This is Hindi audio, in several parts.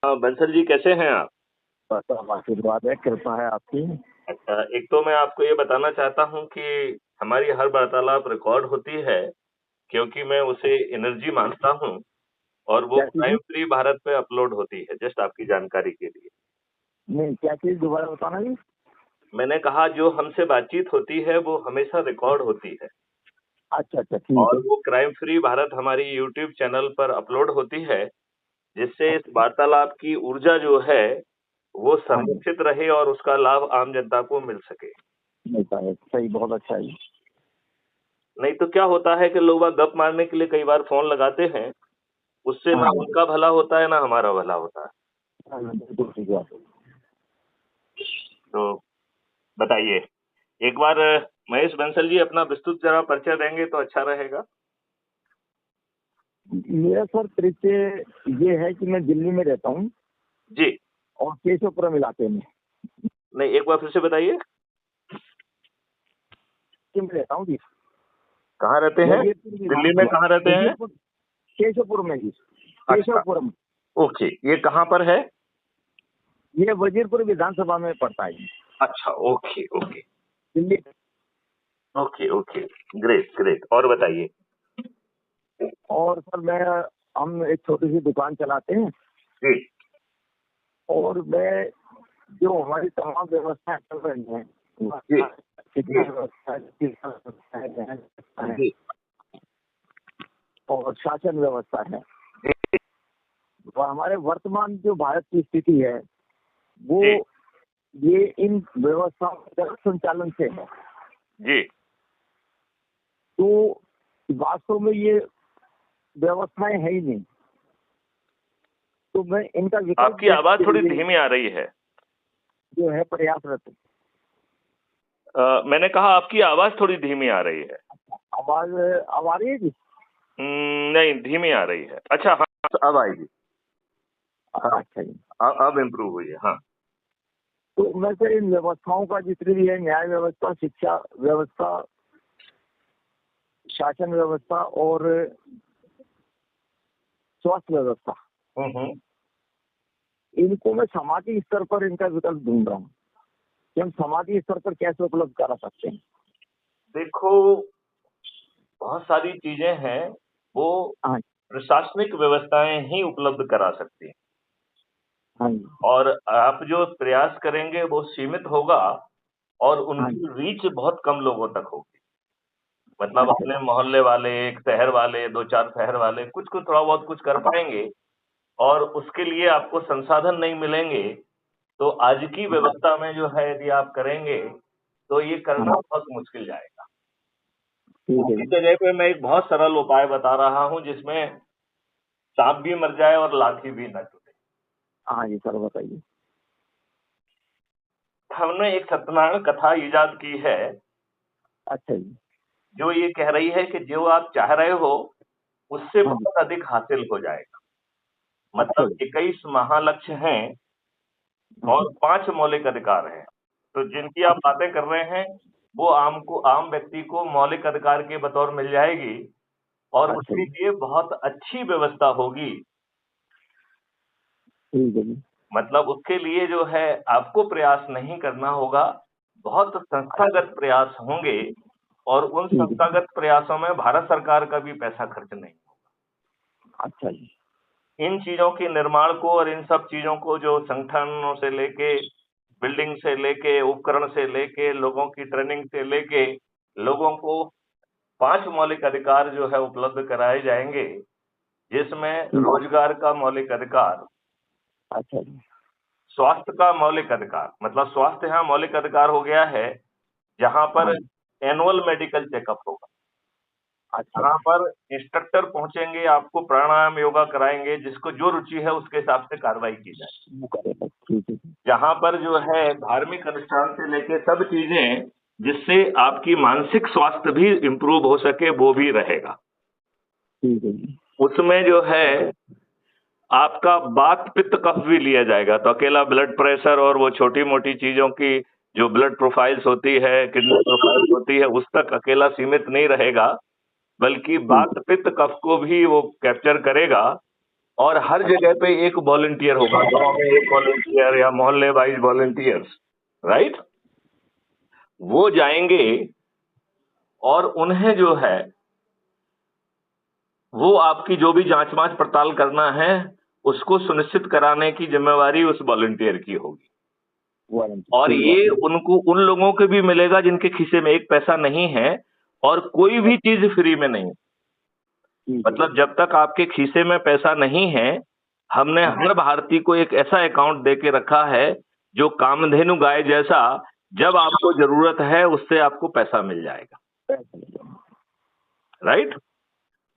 हाँ, बंसल जी कैसे हैं आप? बस अब आशीर्वाद है, कृपा है आपकी। अच्छा, एक तो मैं आपको ये बताना चाहता हूँ कि हमारी हर वार्तालाप रिकॉर्ड होती है, क्योंकि मैं उसे एनर्जी मानता हूँ और वो क्या क्राइम चीज़? फ्री भारत पे अपलोड होती है, जस्ट आपकी जानकारी के लिए। नहीं, क्या चीज़ दोबारा बताना जी। मैंने कहा जो हमसे बातचीत होती है वो हमेशा रिकॉर्ड होती है अच्छा अच्छा, ठीक और है। वो क्राइम फ्री भारत हमारी यूट्यूब चैनल पर अपलोड होती है, जिससे इस वार्तालाप की ऊर्जा जो है, वो हाँ जी, संरक्षित रहे और उसका लाभ आम जनता को मिल सके। मिलता है, सही, बहुत अच्छा है जी। नहीं तो क्या होता है कि लोग बाग गप मारने के लिए कई बार फ़ोन लगाते हैं, उससे हाँ ना जी, उनका भला होता है, ना हमारा भला होता है। हाँ, बिल्कुल ठीक बात है। तो बताइए, एक बार महेश बंसल जी अपना विस्तृत ज़रा परिचय देंगे तो अच्छा रहेगा। मेरा सर परिचय ये है कि मैं दिल्ली में रहता हूँ जी, और केशवपुरम इलाके में। नहीं एक बार फिर से बताइए, दिल्ली में रहता हूँ जी। कहाँ रहते हैं? वजीरपुर दिल्ली में विधानसभा। कहाँ रहते हैं? वजीरपुर, केशवपुर में जी। अच्छा, केशवपुरम। ओके, ये कहाँ पर है? ये वजीरपुर विधानसभा में पड़ता है जी, अच्छा, okay, okay, Delhi. Okay, okay, great, great और बताइए? और सर मैं, हम एक छोटी सी दुकान चलाते हैं जी, और मैं, जो हमारी तमाम व्यवस्थाएं चल रही हैं, जी, शिक्षा जी, व्यवस्था है, चिकित्सा व्यवस्था है, न्याय व्यवस्था है जी, और शासन व्यवस्था है। जी, और हमारे वर्तमान जो भारत की स्थिति है वो, जी, ये इन व्यवस्थाओं के गलत संचालन से है। जी। तो वास्तव में ये व्यवस्थाएं है ही नहीं, तो मैं इनका विकल्प आपकी देने आवाज़ के थोड़ी लिए धीमी आ रही है। जो है प्रयासरत हूँ। मैंने कहा आपकी आवाज़ थोड़ी धीमी आ रही है। आवाज अब आ रही है जी? नहीं धीमी आ रही है। अच्छा हाँ, अब आएगी। हाँ, अच्छा जी। अब इम्प्रूव हुई है। हाँ, तो मैं से इन व्यवस्थाओं का जितनी भी है, न्याय व्यवस्था, शिक्षा व्यवस्था, शासन व्यवस्था और स्वास्थ्य व्यवस्था, हम्म। इनको मैं समाजी स्तर पर इनका विकल्प ढूंढ रहा हूँ कि हम समाजी स्तर पर कैसे उपलब्ध करा सकते हैं। देखो, बहुत सारी चीजें हैं, वो हाँ प्रशासनिक व्यवस्थाएं ही उपलब्ध करा सकती हैं हाँ जी, और आप जो प्रयास करेंगे वो सीमित होगा और हाँ उनकी जी। रीच बहुत कम लोगों तक होगी। मतलब अच्छा अपने मोहल्ले वाले, एक शहर वाले, 2-4 शहर वाले कुछ को थोड़ा बहुत कुछ कर पाएंगे और उसके लिए आपको संसाधन नहीं मिलेंगे, तो आज की व्यवस्था में जो है यदि आप करेंगे, तो ये हाँ, करना बहुत मुश्किल जाएगा। ठीक है उसकी जी। जगह पे मैं एक बहुत सरल उपाय बता रहा हूँ जिसमें सांप भी मर जाए और लाठी भी न टूटे। हाँ जी सर, बताइए। हमने एक सत्यनारायण कथा इजाद की है, अच्छा जी। जो ये कह रही है कि जो आप चाह रहे हो, उससे हाँ जी। बहुत अधिक हासिल हो जाएगा। अच्छा मतलब जी। 21 महालक्ष्य हैं हाँ और जी। 5 मौलिक अधिकार हैं। तो जिनकी आप अच्छा। बातें कर रहे हैं, वो आम व्यक्ति को मौलिक अधिकार के बतौर मिल जाएगी और अच्छा उसके जी, लिए बहुत अच्छी व्यवस्था होगी। ठीक है जी। मतलब उसके लिए जो है आपको प्रयास नहीं करना होगा, बहुत अच्छा, संस्थागत प्रयास होंगे और उन ठीक है जी। संस्थागत प्रयासों में भारत सरकार का भी पैसा खर्च नहीं होगा। अच्छा जी। इन चीज़ों के निर्माण को और इन सब चीज़ों को जो संगठनों से लेके, बिल्डिंग से लेके, उपकरण से लेके, लोगों की ट्रेनिंग से लेके, लोगों को 5 मौलिक अधिकार जो है उपलब्ध कराए जाएँगे, जिसमें ठीक। रोजगार का मौलिक अधिकार, अच्छा जी। स्वास्थ्य का मौलिक अधिकार, मतलब स्वास्थ्य यहाँ मौलिक अधिकार हो गया है, जहाँ पर हाँ जी। एनुअल मेडिकल चेकअप होगा। अच्छा जहाँ जी। पर इंस्ट्रक्टर पहुँचेंगे, आपको प्राणायाम, योगा कराएँगे, जिसको जो रुचि है उसके हिसाब से कार्रवाई की जाए। वो करेगा, ठीक है जी। जहाँ पर जो है धार्मिक अनुष्ठान से लेके सब चीज़ें, जिससे आपकी मानसिक स्वास्थ्य भी इम्प्रूव हो सके, वो भी रहेगा। ठीक है जी। उसमें जो है आपका वात, पित्त, कफ भी लिया जाएगा, तो अकेला ब्लड प्रेशर और वो छोटी-मोटी चीज़ों की जो ब्लड प्रोफाइल्स होती है, किडनी प्रोफाइल होती है, उस तक अकेला सीमित नहीं रहेगा, बल्कि ठीक वात, पित्त, कफ को भी वो कैप्चर करेगा और हर जगह पे एक वॉलंटियर होगा, गांव में एक वॉलंटियर या मोहल्ले वाइज वॉलंटियर्स, राइट? वो जाएंगे और उन्हें जो है वो आपकी जो भी जांच मांच पड़ताल करना है उसको सुनिश्चित कराने की जिम्मेवारी उस वॉलंटियर की होगी। और ये उनको उन लोगों को भी मिलेगा जिनके खीसे में एक पैसा नहीं है और कोई भी चीज फ्री में नहीं। मतलब जब तक आपके खीसे में पैसा नहीं है, हमने हर भारतीय को एक ऐसा अकाउंट दे के रखा है जो कामधेनु गाय जैसा, जब आपको जरूरत है उससे आपको पैसा मिल जाएगा, राइट?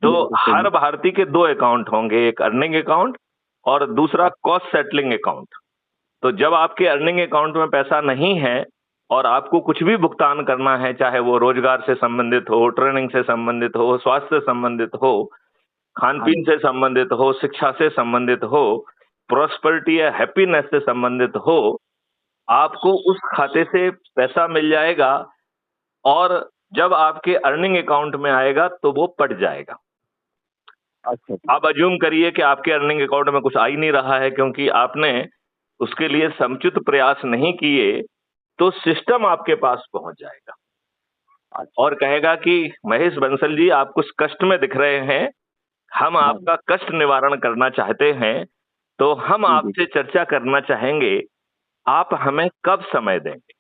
तो हर भारतीय के 2 अकाउंट होंगे, एक अर्निंग अकाउंट और दूसरा कॉस्ट सेटलिंग अकाउंट। तो जब आपके अर्निंग अकाउंट में पैसा नहीं है और आपको कुछ भी भुगतान करना है, चाहे वो रोजगार से संबंधित हो, ट्रेनिंग से संबंधित हो, स्वास्थ्य से संबंधित हो, खान पीन से संबंधित हो, शिक्षा से संबंधित हो, प्रॉस्पेरिटी या हैप्पीनेस से संबंधित हो, आपको उस खाते से पैसा मिल जाएगा और जब आपके अर्निंग अकाउंट में आएगा तो वो पट जाएगा। अच्छा, आप अज्यूम करिए कि आपके अर्निंग अकाउंट में कुछ आ ही नहीं रहा है क्योंकि आपने उसके लिए समुचित प्रयास नहीं किए, तो सिस्टम आपके पास पहुंच जाएगा और कहेगा कि महेश बंसल जी, आप कुछ कष्ट में दिख रहे हैं, हम आपका कष्ट निवारण करना चाहते हैं, तो हम आपसे चर्चा करना चाहेंगे, आप हमें कब समय देंगे?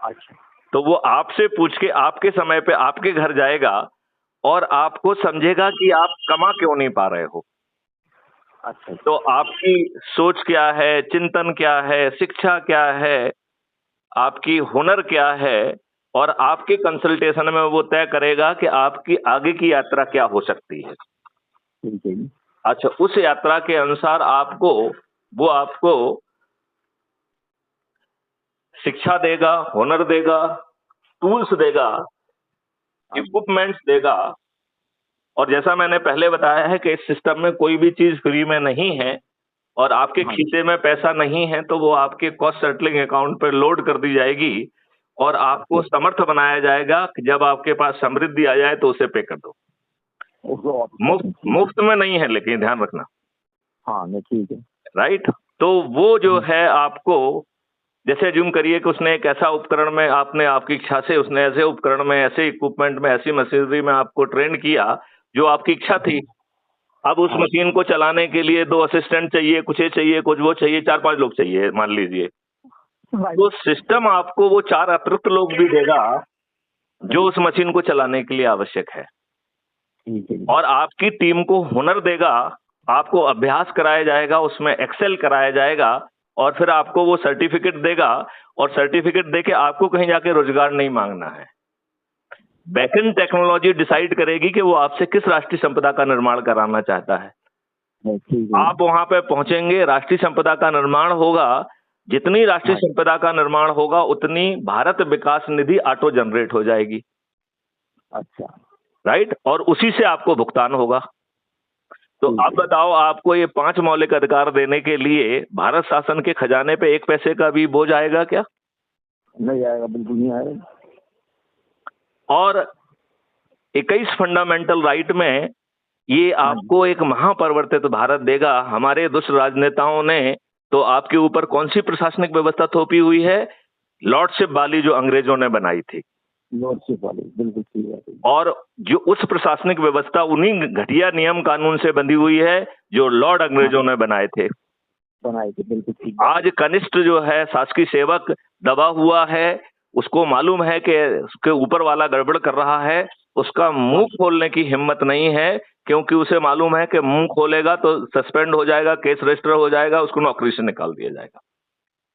अच्छा, तो वो आपसे पूछ के आपके समय पे आपके घर जाएगा और आपको समझेगा कि आप कमा क्यों नहीं पा रहे हो। अच्छा, तो आपकी सोच क्या है, चिंतन क्या है, शिक्षा क्या है, आपकी हुनर क्या है, और आपके कंसल्टेशन में वो तय करेगा कि आपकी आगे की यात्रा क्या हो सकती है। अच्छा, उस यात्रा के अनुसार वो आपको शिक्षा देगा, हुनर देगा, टूल्स देगा, इक्विपमेंट्स देगा। और जैसा मैंने पहले बताया है कि इस सिस्टम में कोई भी चीज फ्री में नहीं है और आपके खीसे में पैसा नहीं है, तो वो आपके कॉस्ट सेटलिंग अकाउंट पर लोड कर दी जाएगी और आपको समर्थ बनाया जाएगा कि जब आपके पास समृद्धि आ जाए तो उसे पे कर दो। मुफ्त में नहीं है, लेकिन ध्यान रखना। हाँ, नहीं, ठीक है, राइट? तो वो जो है आपको, जैसे अज्यूम करिए कि उसने एक ऐसा उपकरण में, आपने आपकी इच्छा से उसने ऐसे उपकरण में, ऐसे इक्विपमेंट में, ऐसी मशीनरी में आपको ट्रेन किया जो आपकी इच्छा थी। अब उस मशीन को चलाने के लिए 2 असिस्टेंट चाहिए, कुछ ये चाहिए, कुछ वो चाहिए, 4-5 लोग चाहिए मान लीजिए। तो सिस्टम आपको वो 4 अतिरिक्त लोग भी देगा जो उस मशीन को चलाने के लिए आवश्यक है, और आपकी टीम को हुनर देगा, आपको अभ्यास कराया जाएगा, उसमें एक्सेल कराया जाएगा और फिर आपको वो सर्टिफिकेट देगा और सर्टिफिकेट देके आपको कहीं जाके रोजगार नहीं मांगना है। बैकएंड टेक्नोलॉजी डिसाइड करेगी कि वो आपसे किस राष्ट्रीय संपदा का निर्माण कराना चाहता है। आप वहां पे पहुंचेंगे, राष्ट्रीय संपदा का निर्माण होगा, जितनी राष्ट्रीय संपदा का निर्माण होगा उतनी भारत विकास निधि ऑटो जनरेट हो जाएगी। अच्छा, राइट? और उसी से आपको भुगतान होगा। तो अब बताओ, आपको ये 5 मौलिक अधिकार देने के लिए भारत शासन के खजाने पे 1 पैसे का भी बोझ आएगा क्या? नहीं आएगा, बिल्कुल नहीं आएगा। और 21 फंडामेंटल राइट में ये आपको एक महापरिवर्तित भारत देगा। हमारे दुष्ट राजनेताओं ने तो आपके ऊपर कौन सी प्रशासनिक व्यवस्था थोपी हुई है? लॉर्डशिप वाली, जो अंग्रेजों ने बनाई थी। लॉर्डशिप वाली, बिल्कुल ठीक है। और जो उस प्रशासनिक व्यवस्था उन्हीं घटिया नियम कानून से बंधी हुई है जो लॉर्ड अंग्रेजों ने बनाए थे, बिल्कुल ठीक। आज कनिष्ठ जो है शासकीय सेवक दबा हुआ है, उसको मालूम है कि उसके ऊपर वाला गड़बड़ कर रहा है, उसका मुंह खोलने की हिम्मत नहीं है, क्योंकि उसे मालूम है कि मुंह खोलेगा तो सस्पेंड हो जाएगा, केस रजिस्टर हो जाएगा, उसको नौकरी से निकाल दिया जाएगा।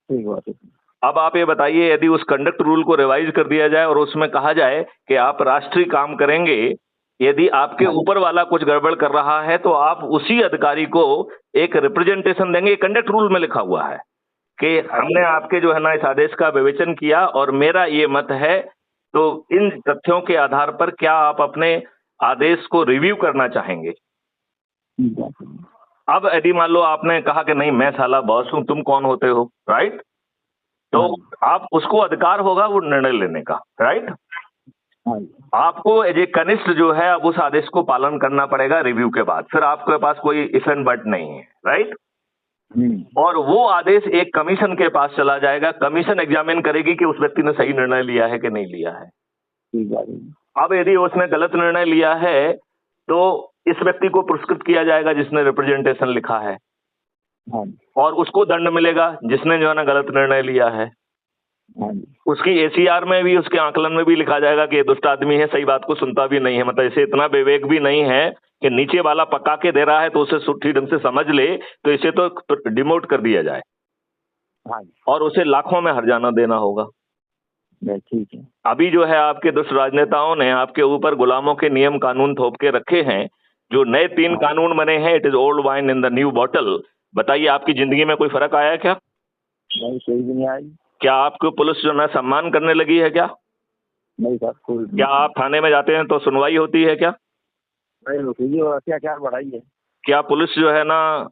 ठीक बात है। अब आप ये बताइए, यदि उस कंडक्ट रूल को रिवाइज कर दिया जाए और उसमें कहा जाए कि आप राष्ट्रीय काम करेंगे, यदि आपके ऊपर वाला कुछ गड़बड़ कर रहा है तो आप उसी अधिकारी को एक रिप्रेजेंटेशन देंगे। कंडक्ट रूल में लिखा हुआ है कि हमने आपके जो है ना इस आदेश का विवेचन किया और मेरा ये मत है, तो इन तथ्यों के आधार पर क्या आप अपने आदेश को रिव्यू करना चाहेंगे? अब यदि मान लो आपने कहा कि नहीं, मैं साला बॉस हूं, तुम कौन होते हो, राइट? तो आप उसको अधिकार होगा वो निर्णय लेने का, राइट? हाँ जी। आपको एज ए कनिष्ठ जो है अब उस आदेश को पालन करना पड़ेगा रिव्यू के बाद, फिर आपके पास कोई इफ एंड बट नहीं है, राइट। और वो आदेश एक कमीशन के पास चला जाएगा, कमीशन एग्जामिन करेगी कि उस व्यक्ति ने सही निर्णय लिया है कि नहीं लिया है। ठीक है। अब यदि उसने गलत निर्णय लिया है तो इस व्यक्ति को पुरस्कृत किया जाएगा जिसने रिप्रेजेंटेशन लिखा है, हाँ जी। और उसको दंड मिलेगा जिसने जो है ना गलत निर्णय लिया है। हाँ जी। उसकी एसीआर में भी, उसके आकलन में भी लिखा जाएगा कि ये दुष्ट आदमी है, सही बात को सुनता भी नहीं है, मतलब इसे इतना विवेक भी नहीं है कि नीचे वाला पका के दे रहा है तो उसे ठीक ढंग से समझ ले, तो इसे तो डिमोट कर दिया जाए हाँ जी। और उसे लाखों में हर्जाना देना होगा। ठीक है। अभी जो है आपके दुष्ट राजनेताओं ने आपके ऊपर गुलामों के नियम कानून थोप के रखे हैं, जो नए 3 कानून बने हैं, it is old wine in the new bottle. बताइए आपकी जिंदगी में कोई फर्क आया क्या? नहीं, कोई भी नहीं आई। क्या आपको पुलिस जो है सम्मान करने लगी है क्या? नहीं सर, कोई क्या आप थाने में जाते हैं तो सुनवाई होती है क्या? नहीं होती जी, और अत्याचार बढ़ाई है। क्या पुलिस जो है ना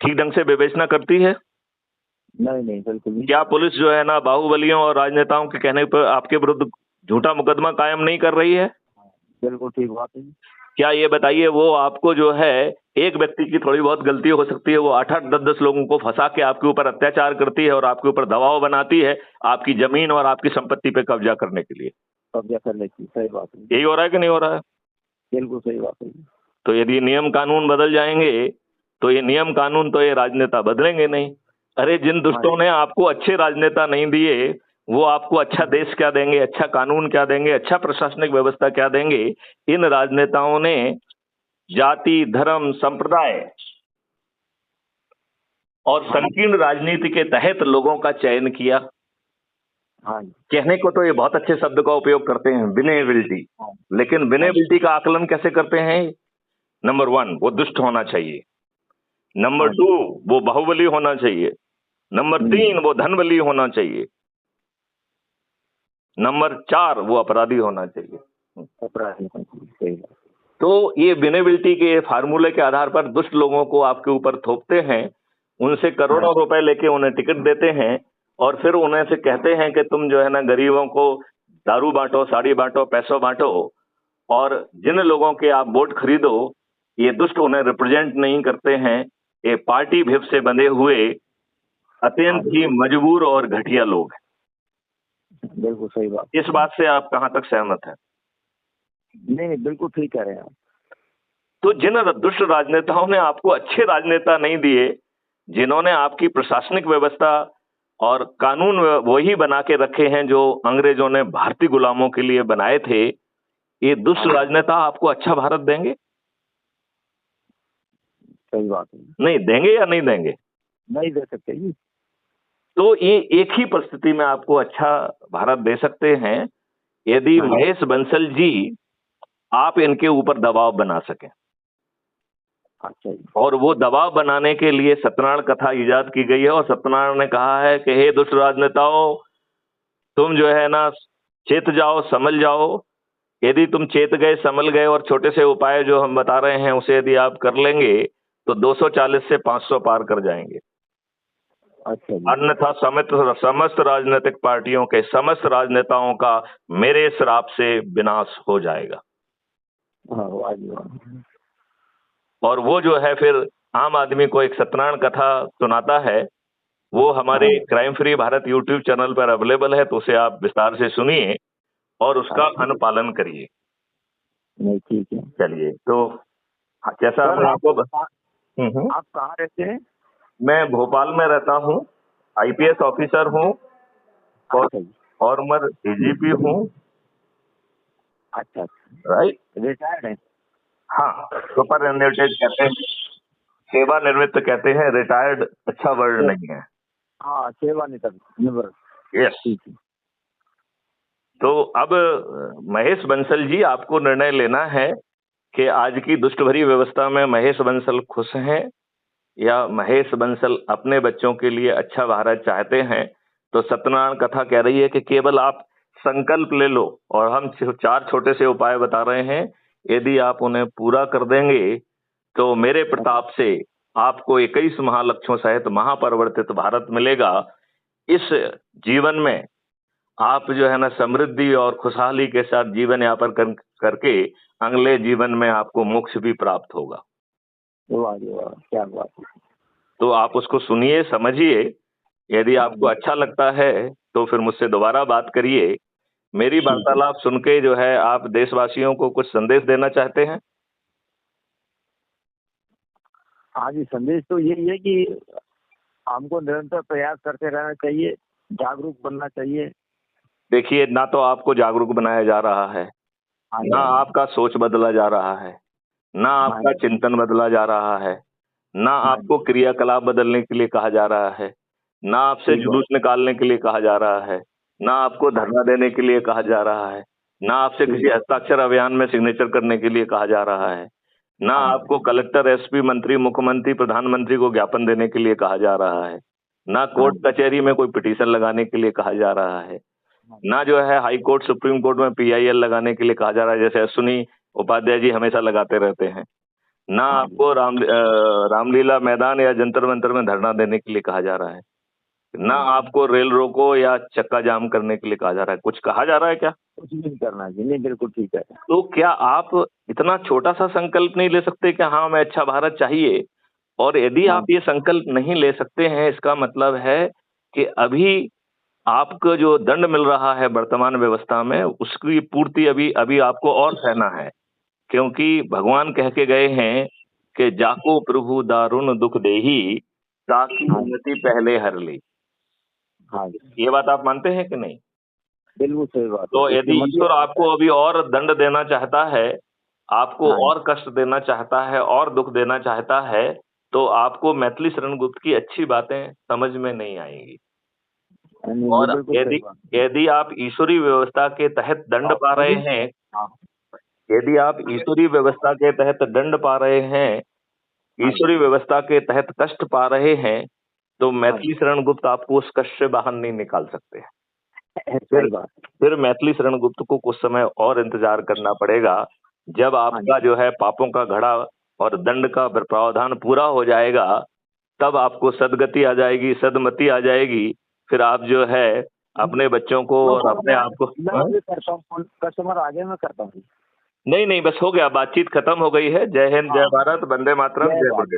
ठीक ढंग से विवेचना करती है? नहीं नहीं, बिल्कुल नहीं। क्या पुलिस जो है ना बाहुबलियों और राजनेताओं के कहने पर आपके विरुद्ध झूठा मुकदमा कायम नहीं कर रही है? बिल्कुल ठीक बात है। क्या ये बताइए, वो आपको जो है, एक व्यक्ति की थोड़ी बहुत गलती हो सकती है, वो 8-8, 10-10 लोगों को फंसा के आपके ऊपर अत्याचार करती है और आपके ऊपर दबाव बनाती है आपकी जमीन और आपकी संपत्ति पे कब्जा करने के लिए। कब्जा करने की, सही बात है। यही हो रहा है कि नहीं हो रहा है? बिल्कुल सही बात है। तो यदि नियम कानून बदल जाएंगे तो ये नियम कानून तो ये राजनेता बदलेंगे नहीं। अरे जिन दुष्टों ने आपको अच्छे राजनेता नहीं दिए, वो आपको अच्छा देश क्या देंगे, अच्छा कानून क्या देंगे, अच्छा प्रशासनिक व्यवस्था क्या देंगे? इन राजनेताओं ने जाति, धर्म, संप्रदाय और संकीर्ण राजनीति के तहत लोगों का चयन किया। हाँ जी। कहने को तो ये बहुत अच्छे शब्द का उपयोग करते हैं, विनेबिलिटी, लेकिन विनेबिलिटी का आकलन कैसे करते हैं? नंबर 1 वो दुष्ट होना चाहिए, नंबर 2 वो बाहुबली होना चाहिए, नंबर 3 वो धनबली होना चाहिए, नंबर 4 वो अपराधी होना चाहिए। अपराधी होना चाहिए, सही बात। तो ये विनेबिलिटी के फार्मूले के आधार पर दुष्ट लोगों को आपके ऊपर थोपते हैं, उनसे करोड़ों रुपए लेके उन्हें टिकट देते हैं और फिर उन्हें से कहते हैं कि तुम जो है ना गरीबों को दारू बांटो, साड़ी बांटो, पैसों बांटो, और जिन लोगों के आप वोट खरीदो, ये दुष्ट उन्हें रिप्रेजेंट नहीं करते हैं, ये पार्टी भिप से बंधे हुए अत्यंत ही मजबूर और घटिया लोग हैं। बिल्कुल सही बात। इस बात से आप कहां तक सहमत हैं? नहीं नहीं, बिल्कुल ठीक कह रहे हैं आप। तो जिन दुष्ट राजनेताओं ने आपको अच्छे राजनेता नहीं दिए, जिन्होंने आपकी प्रशासनिक व्यवस्था और कानून वही बना के रखे हैं जो अंग्रेजों ने भारतीय गुलामों के लिए बनाए थे, ये दुष्ट राजनेता आपको अच्छा भारत देंगे? सही बात है। नहीं देंगे या नहीं देंगे? नहीं दे सकते जी। तो ये एक ही परिस्थिति में आपको अच्छा भारत दे सकते हैं यदि महेश बंसल जी आप इनके ऊपर दबाव बना सकें। अच्छा जी। और वो दबाव बनाने के लिए सत्यनारायण कथा इजाद की गई है और सत्यनारायण ने कहा है कि हे दुष्ट राजनेताओं, तुम जो है ना चेत जाओ, समझ जाओ। यदि तुम चेत गए, समझ गए और छोटे से उपाय जो हम बता रहे हैं उसे यदि आप कर लेंगे तो 240 से 500 पार कर जाएंगे। अच्छा जी। अन्यथा समस्त राजनीतिक पार्टियों के समस्त राजनेताओं का मेरे श्राप से विनाश हो जाएगा। हाँ, वाह जी वाह। और वो जो है फिर आम आदमी को एक सत्यनारायण कथा सुनाता है, वो हमारे crime free Bharat YouTube channel पर अवेलेबल है, तो उसे आप विस्तार से सुनिए और उसका अनुपालन करिए। नहीं ठीक है। चलिए, तो जैसा मैं आपको आप कहाँ रहते हैं? मैं भोपाल में रहता हूँ, आईपीएस ऑफिसर हूँ और मैं डीजीपी हूँ। अच्छा। राइट। रिटायर्ड है? हाँ, सुपर एन्युटेड कहते हैं, सेवानिवृत्त कहते हैं, रिटायर्ड अच्छा वर्ड नहीं है। हाँ, सेवानिवृत्त। यस। तो अब महेश बंसल जी, आपको निर्णय लेना है कि आज की दुष्ट भरी व्यवस्था में महेश बंसल खुश हैं या महेश बंसल अपने बच्चों के लिए अच्छा भारत चाहते हैं। तो सत्यनारायण कथा कह रही है कि केवल आप संकल्प ले लो और हम 4 छोटे से उपाय बता रहे हैं, यदि आप उन्हें पूरा कर देंगे तो मेरे प्रताप से आपको 21 महालक्ष्यों सहित महापरिवर्तित भारत मिलेगा। इस जीवन में आप जो है ना समृद्धि और खुशहाली के साथ जीवन यापन करके अगले जीवन में आपको मोक्ष भी प्राप्त होगा। वाह जी वाह, क्या बात है। तो आप उसको सुनिए, समझिए। यदि आपको अच्छा लगता है तो फिर मुझसे दोबारा बात करिए। मेरी ठीक है। वार्तालाप सुन के जो है आप देशवासियों को कुछ संदेश देना चाहते हैं? हाँ जी, संदेश तो यही है कि हमको निरंतर प्रयास करते रहना चाहिए, जागरूक बनना चाहिए। देखिए, ना तो आपको जागरूक बनाया जा रहा है, हाँ जी, ना हाँ जी। आपका सोच बदला जा रहा है, ना हाँ आपका जी, चिंतन बदला जा रहा है, ना हाँ आपको जी, क्रियाकलाप बदलने के लिए कहा जा रहा है, ना आपसे ठीक है। जुलूस निकालने के लिए कहा जा रहा है, ना आपको हाँ धरना देने के लिए कहा जा रहा है, ना आपसे ठीक किसी है। हस्ताक्षर अभियान में सिग्नेचर करने के लिए कहा जा रहा है, ना हाँ जी, आपको कलेक्टर, एसपी, मंत्री, मुख्यमंत्री, प्रधानमंत्री को ज्ञापन देने के लिए कहा जा रहा है, ना हाँ कोर्ट जी, कचहरी में कोई पिटीशन लगाने के लिए कहा जा रहा है, हाँ ना जो है हाई कोर्ट, सुप्रीम कोर्ट में पीआईएल लगाने के लिए कहा जा रहा है, जैसे अश्विनी उपाध्याय जी हमेशा लगाते रहते हैं। ना हाँ जी, आपको रामलीला मैदान या जंतर मंतर में धरना देने के लिए कहा जा रहा है, ना हाँ जी। आपको रेल रोको या चक्का जाम करने के लिए कहा जा रहा है। कुछ कहा जा रहा है क्या? कुछ भी नहीं करना जी, नहीं, बिल्कुल ठीक है। तो क्या आप इतना छोटा सा संकल्प नहीं ले सकते कि हाँ हमें अच्छा भारत चाहिए? और यदि हाँ आप ये संकल्प नहीं ले सकते हैं, इसका मतलब है कि अभी आपको जो दंड मिल रहा है वर्तमान व्यवस्था में, उसकी पूर्ति अभी अभी आपको और सहना है। क्योंकि भगवान कह के गए हैं कि जाको प्रभु दारुण दुख देही, ताकि हाँ जी, उन्नति पहले हर ली। हाँ जी, ये बात आप मानते हैं कि नहीं? बिल्कुल सही बात है। तो इसके यदि ईश्वर मतलब आपको अभी और दंड देना चाहता है, आपको हाँ जी, और कष्ट देना चाहता है और दुख देना चाहता है, तो आपको मैथिली शरण गुप्त की अच्छी बातें समझ में नहीं आएंगी। नहीं, ये और बिल्कुल सही यदि बात यदि आप ईश्वरीय व्यवस्था के तहत दंड है। पा रहे अभी हैं, हाँ, यदि आप ईश्वरीय व्यवस्था के तहत दंड पा रहे हैं, हाँ जी, ईश्वरीय व्यवस्था के तहत कष्ट पा रहे हैं, तो हाँ मैथिली जी, शरण गुप्त आपको उस कष्ट से बाहर नहीं निकाल सकते। फिर सही बात है। फिर मैथिली शरण गुप्त को कुछ समय और इंतजार करना पड़ेगा। जब हाँ जी, आपका जो है पापों का घड़ा और दंड का प्रावधान पूरा हो जाएगा, तब आपको सदगति आ जाएगी, सदमति आ जाएगी। फिर आप जो है अपने बच्चों को तो और सर अपने आप को मैं हाँ? अभी करता हूँ, कस्टमर आगे मैं करता हूँ। नहीं नहीं, बस हो गया, बातचीत खत्म हो गई है। जय हिंद, जय हाँ, भारत, वंदे मातरम, जय जय भारत। गुरुदेव।